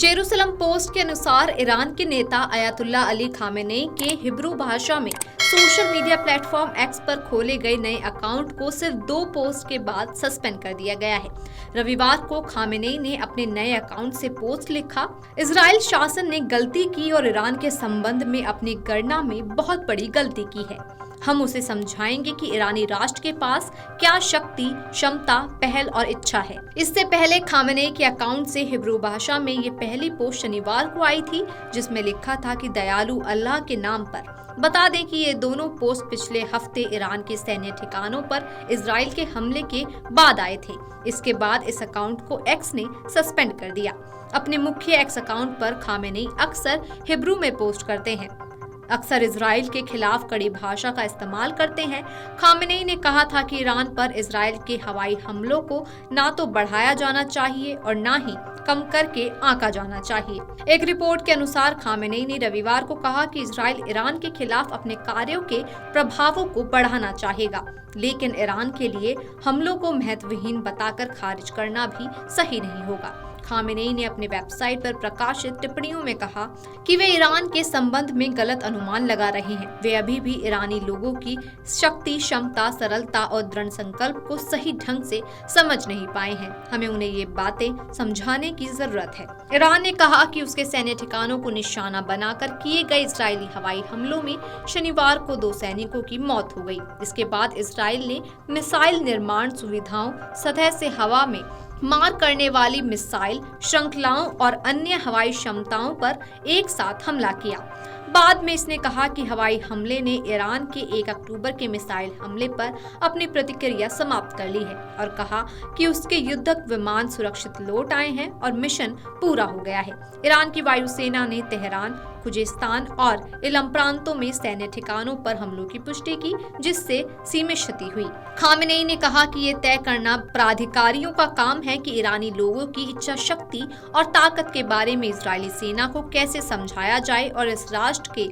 Jerusalem post के अनुसार Iran के नेता अयातुल्ला अली खामेनेई के हिब्रू भाषा में सोशल मीडिया प्लेटफॉर्म एक्स पर खोले गए नए अकाउंट को सिर्फ 2 पोस्ट के बाद सस्पेंड कर दिया गया है। रविवार को खामेनेई ने अपने नए अकाउंट से पोस्ट लिखा, इजराइल शासन ने गलती की और ईरान के संबंध में अपनी गणना में बहुत बड़ी गलती की है। हम उसे समझाएंगे कि ईरानी राष्ट्र के पास क्या शक्ति, क्षमता, पहल और इच्छा है। इससे पहले खामेनेई के अकाउंट से हिब्रू भाषा में ये पहली पोस्ट शनिवार को आई थी, जिसमें लिखा था कि दयालु अल्लाह के नाम पर। बता दें कि ये दोनों पोस्ट पिछले हफ्ते ईरान के सैन्य ठिकानों पर इजराइल के हमले के बाद आए थे। इसके बाद इस अकाउंट को एक्स ने सस्पेंड कर दिया। अपने मुख्य एक्स अकाउंट पर खामेनेई अक्सर हिब्रू में पोस्ट करते हैं, अक्सर इजराइल के खिलाफ कड़ी भाषा का इस्तेमाल करते हैं। खामेनेई ने कहा था कि ईरान पर इजराइल के हवाई हमलों को ना तो बढ़ाया जाना चाहिए और ना ही कम करके आंका जाना चाहिए। एक रिपोर्ट के अनुसार खामेनेई ने रविवार को कहा कि इजराइल ईरान के खिलाफ अपने कार्यों के प्रभावों को बढ़ाना चाहेगा, लेकिन ईरान के लिए हमलों को महत्वहीन बताकर खारिज करना भी सही नहीं होगा। खामेनेई ने अपने वेबसाइट पर प्रकाशित टिप्पणियों में कहा कि वे ईरान के संबंध में गलत अनुमान लगा रहे हैं। वे अभी भी ईरानी लोगों की शक्ति, क्षमता, सरलता और दृढ़ संकल्प को सही ढंग से समझ नहीं पाए हैं। हमें उन्हें ये बातें समझाने की जरूरत है। ईरान ने कहा कि उसके सैन्य ठिकानों को निशाना बनाकर किए गए इजरायली हवाई हमलों में शनिवार को 2 सैनिकों की मौत हो गई। इसके बाद इजराइल ने मिसाइल निर्माण सुविधाओं, सतह से हवा में मार करने वाली मिसाइल श्रृंखलाओं और अन्य हवाई क्षमताओं पर एक साथ हमला किया। बाद में इसने कहा कि हवाई हमले ने ईरान के 1 अक्टूबर के मिसाइल हमले पर अपनी प्रतिक्रिया समाप्त कर ली है और कहा कि उसके युद्धक विमान सुरक्षित लौट आए हैं और मिशन पूरा हो गया है। ईरान की वायुसेना ने तेहरान, खुजेस्तान और इलम प्रांतों में सैन्य ठिकानों पर हमलों की पुष्टि की, जिससे सीमित क्षति हुई। खामेनेई ने कहा कि ये तय करना प्राधिकारियों का काम है कि ईरानी लोगों की इच्छा शक्ति और ताकत के बारे में इजरायली सेना को कैसे समझाया जाए और इस राष्ट्र के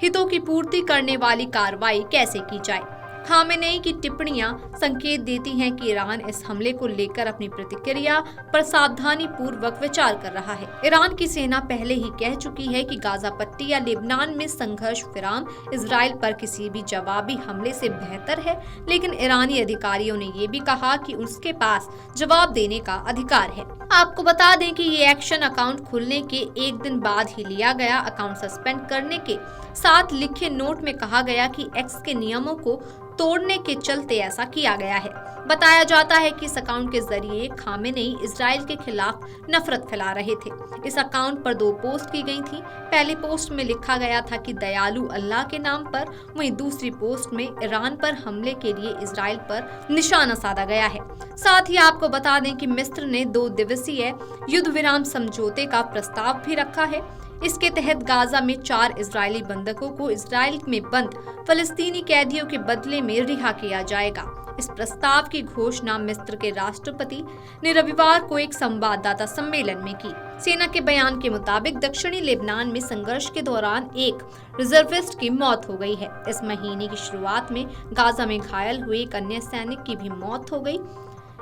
हितों की पूर्ति करने वाली कार्रवाई कैसे की जाए। खामेनेई की टिप्पणियां संकेत देती हैं कि ईरान इस हमले को लेकर अपनी प्रतिक्रिया पर सावधानी पूर्वक विचार कर रहा है। ईरान की सेना पहले ही कह चुकी है कि गाजा पट्टी या लेबनान में संघर्ष विराम इजराइल पर किसी भी जवाबी हमले से बेहतर है, लेकिन ईरानी अधिकारियों ने ये भी कहा कि उसके पास जवाब देने का अधिकार है। आपको बता दें कि ये एक्शन अकाउंट खुलने के 1 दिन बाद ही लिया गया। अकाउंट सस्पेंड करने के साथ लिखे नोट में कहा गया कि एक्स के नियमों को तोड़ने के चलते ऐसा किया गया है। बताया जाता है कि इस अकाउंट के जरिए खामेनेई इजराइल के खिलाफ नफरत फैला रहे थे। इस अकाउंट पर 2 पोस्ट की गई थी। पहली पोस्ट में लिखा गया था कि दयालु अल्लाह के नाम पर, वहीं दूसरी पोस्ट में ईरान पर हमले के लिए इजराइल पर निशाना साधा गया है। साथ ही आपको बता दें कि मिस्र ने 2 दिवसीय युद्ध विराम समझौते का प्रस्ताव भी रखा है। इसके तहत गाजा में 4 इजरायली बंधकों को इजराइल में बंद फलस्तीनी कैदियों के बदले में रिहा किया जाएगा। इस प्रस्ताव की घोषणा मिस्र के राष्ट्रपति ने रविवार को एक संवाददाता सम्मेलन में की। सेना के बयान के मुताबिक दक्षिणी लेबनान में संघर्ष के दौरान एक रिजर्विस्ट की मौत हो गई है। इस महीने की शुरुआत में गाजा में घायल हुए एक अन्य सैनिक की भी मौत हो गई।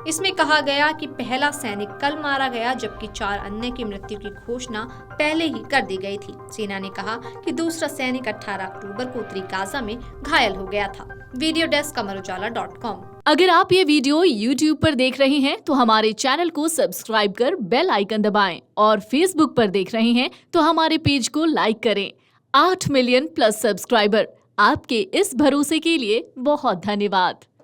इसमें कहा गया कि पहला सैनिक कल मारा गया, जबकि 4 अन्य की मृत्यु की घोषणा पहले ही कर दी गई थी। सेना ने कहा कि दूसरा सैनिक 18 अक्टूबर को उत्तरी गाजा में घायल हो गया था। Video desk amarujala.com। अगर आप ये वीडियो YouTube पर देख रहे हैं तो हमारे चैनल को सब्सक्राइब कर बेल आइकन दबाएं और Facebook पर देख रहे हैं तो हमारे पेज को लाइक करें। 8 मिलियन+ सब्सक्राइबर, आपके इस भरोसे के लिए बहुत धन्यवाद।